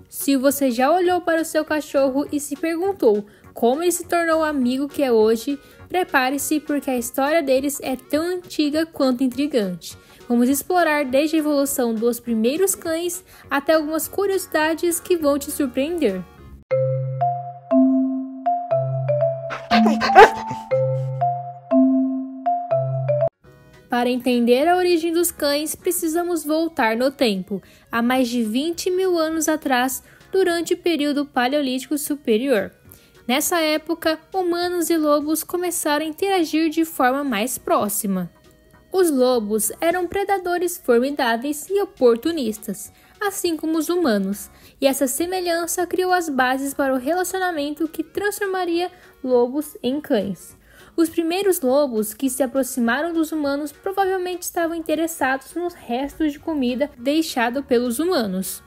Se você já olhou para o seu cachorro e se perguntou como ele se tornou o amigo que é hoje, prepare-se porque a história deles é tão antiga quanto intrigante. Vamos explorar desde a evolução dos primeiros cães até algumas curiosidades que vão te surpreender. Para entender a origem dos cães, precisamos voltar no tempo, há mais de 20 mil anos atrás, durante o período Paleolítico Superior. Nessa época, humanos e lobos começaram a interagir de forma mais próxima. Os lobos eram predadores formidáveis e oportunistas, assim como os humanos, e essa semelhança criou as bases para o relacionamento que transformaria lobos em cães. Os primeiros lobos que se aproximaram dos humanos provavelmente estavam interessados nos restos de comida deixado pelos humanos.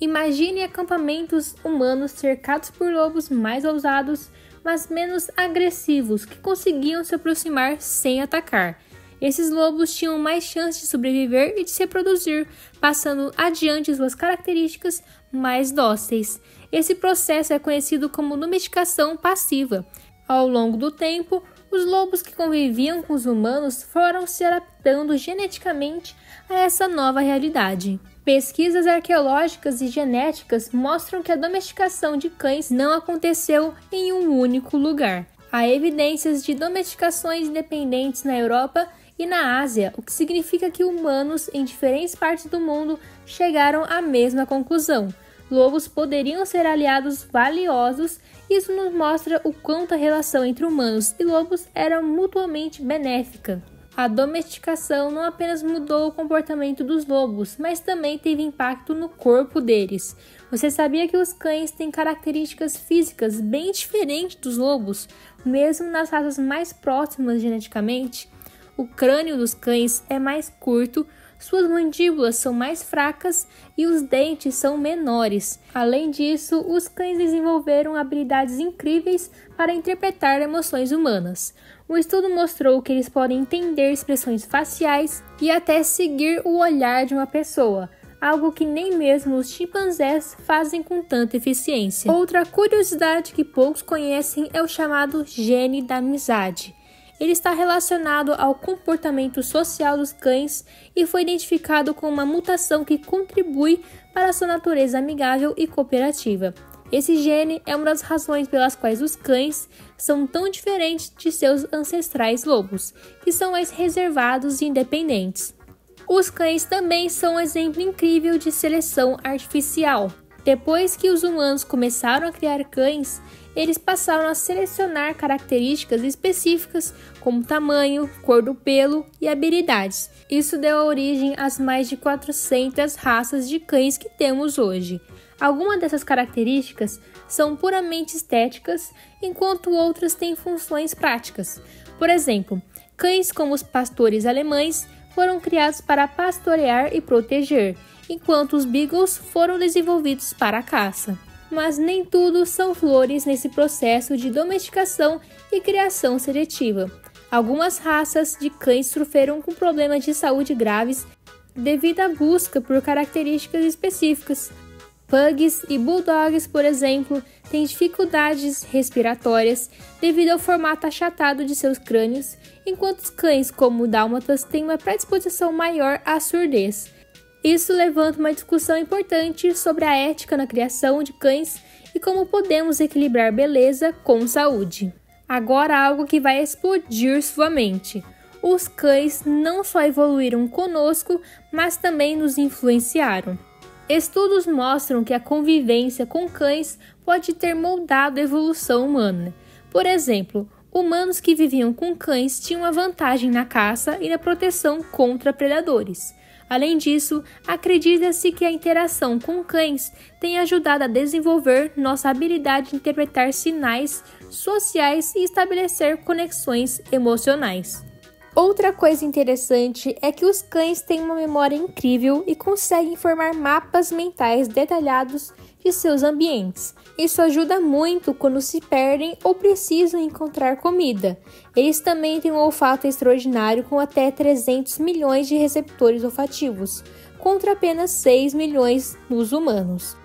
Imagine acampamentos humanos cercados por lobos mais ousados, mas menos agressivos, que conseguiam se aproximar sem atacar. Esses lobos tinham mais chance de sobreviver e de se reproduzir, passando adiante suas características mais dóceis. Esse processo é conhecido como domesticação passiva. Ao longo do tempo, os lobos que conviviam com os humanos foram se adaptando geneticamente a essa nova realidade. Pesquisas arqueológicas e genéticas mostram que a domesticação de cães não aconteceu em um único lugar. Há evidências de domesticações independentes na Europa e na Ásia, o que significa que humanos em diferentes partes do mundo chegaram à mesma conclusão. Lobos poderiam ser aliados valiosos. Isso nos mostra o quanto a relação entre humanos e lobos era mutuamente benéfica. A domesticação não apenas mudou o comportamento dos lobos, mas também teve impacto no corpo deles. Você sabia que os cães têm características físicas bem diferentes dos lobos, mesmo nas raças mais próximas geneticamente? O crânio dos cães é mais curto, suas mandíbulas são mais fracas e os dentes são menores. Além disso, os cães desenvolveram habilidades incríveis para interpretar emoções humanas. Um estudo mostrou que eles podem entender expressões faciais e até seguir o olhar de uma pessoa, algo que nem mesmo os chimpanzés fazem com tanta eficiência. Outra curiosidade que poucos conhecem é o chamado gene da amizade. Ele está relacionado ao comportamento social dos cães e foi identificado como uma mutação que contribui para sua natureza amigável e cooperativa. Esse gene é uma das razões pelas quais os cães são tão diferentes de seus ancestrais lobos, que são mais reservados e independentes. Os cães também são um exemplo incrível de seleção artificial. Depois que os humanos começaram a criar cães, eles passaram a selecionar características específicas como tamanho, cor do pelo e habilidades. Isso deu origem às mais de 400 raças de cães que temos hoje. Algumas dessas características são puramente estéticas, enquanto outras têm funções práticas. Por exemplo, cães como os pastores alemães foram criados para pastorear e proteger, enquanto os beagles foram desenvolvidos para a caça. Mas nem tudo são flores nesse processo de domesticação e criação seletiva. Algumas raças de cães sofreram com problemas de saúde graves devido à busca por características específicas. Pugs e bulldogs, por exemplo, têm dificuldades respiratórias devido ao formato achatado de seus crânios, enquanto os cães como dálmatas têm uma predisposição maior à surdez. Isso levanta uma discussão importante sobre a ética na criação de cães e como podemos equilibrar beleza com saúde. Agora algo que vai explodir sua mente. Os cães não só evoluíram conosco, mas também nos influenciaram. Estudos mostram que a convivência com cães pode ter moldado a evolução humana. Por exemplo, humanos que viviam com cães tinham uma vantagem na caça e na proteção contra predadores. Além disso, acredita-se que a interação com cães tem ajudado a desenvolver nossa habilidade de interpretar sinais sociais e estabelecer conexões emocionais. Outra coisa interessante é que os cães têm uma memória incrível e conseguem formar mapas mentais detalhados de seus ambientes. Isso ajuda muito quando se perdem ou precisam encontrar comida. Eles também têm um olfato extraordinário com até 300 milhões de receptores olfativos, contra apenas 6 milhões nos humanos.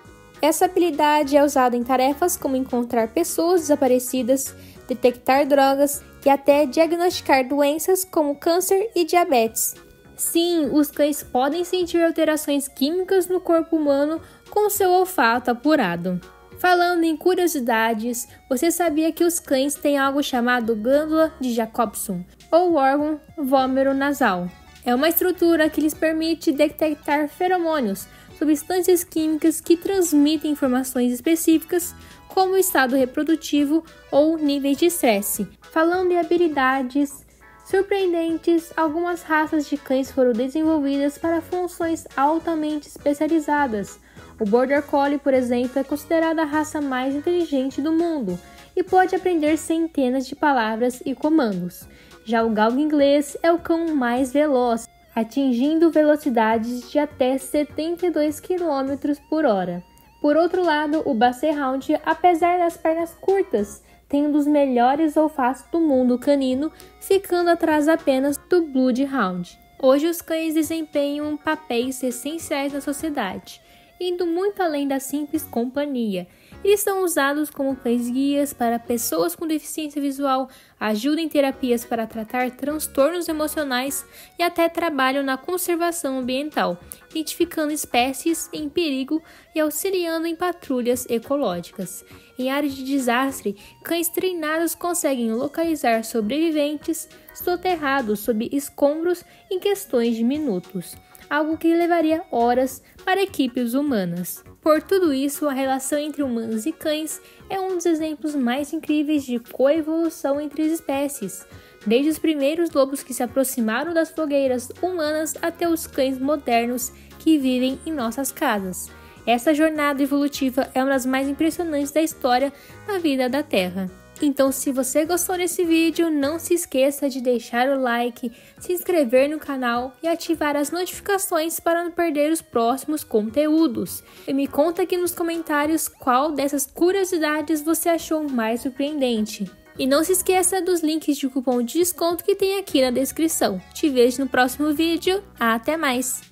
Essa habilidade é usada em tarefas como encontrar pessoas desaparecidas, detectar drogas e até diagnosticar doenças como câncer e diabetes. Sim, os cães podem sentir alterações químicas no corpo humano com seu olfato apurado. Falando em curiosidades, você sabia que os cães têm algo chamado glândula de Jacobson, ou órgão vômero nasal? É uma estrutura que lhes permite detectar feromônios, substâncias químicas que transmitem informações específicas, como o estado reprodutivo ou níveis de estresse. Falando em habilidades surpreendentes, algumas raças de cães foram desenvolvidas para funções altamente especializadas. O Border Collie, por exemplo, é considerada a raça mais inteligente do mundo e pode aprender centenas de palavras e comandos. Já o Galgo inglês é o cão mais veloz, atingindo velocidades de até 72 km por hora. Por outro lado, o Basset Hound, apesar das pernas curtas, tem um dos melhores olfatos do mundo canino, ficando atrás apenas do Bloodhound. Hoje os cães desempenham papéis essenciais na sociedade, indo muito além da simples companhia. Eles são usados como cães-guias para pessoas com deficiência visual, ajudam em terapias para tratar transtornos emocionais e até trabalham na conservação ambiental, identificando espécies em perigo e auxiliando em patrulhas ecológicas. Em áreas de desastre, cães treinados conseguem localizar sobreviventes soterrados sob escombros em questões de minutos, algo que levaria horas para equipes humanas. Por tudo isso, a relação entre humanos e cães é um dos exemplos mais incríveis de coevolução entre as espécies, desde os primeiros lobos que se aproximaram das fogueiras humanas até os cães modernos que vivem em nossas casas. Essa jornada evolutiva é uma das mais impressionantes da história da vida da Terra. Então, se você gostou desse vídeo, não se esqueça de deixar o like, se inscrever no canal e ativar as notificações para não perder os próximos conteúdos. E me conta aqui nos comentários qual dessas curiosidades você achou mais surpreendente. E não se esqueça dos links de cupom de desconto que tem aqui na descrição. Te vejo no próximo vídeo. Até mais!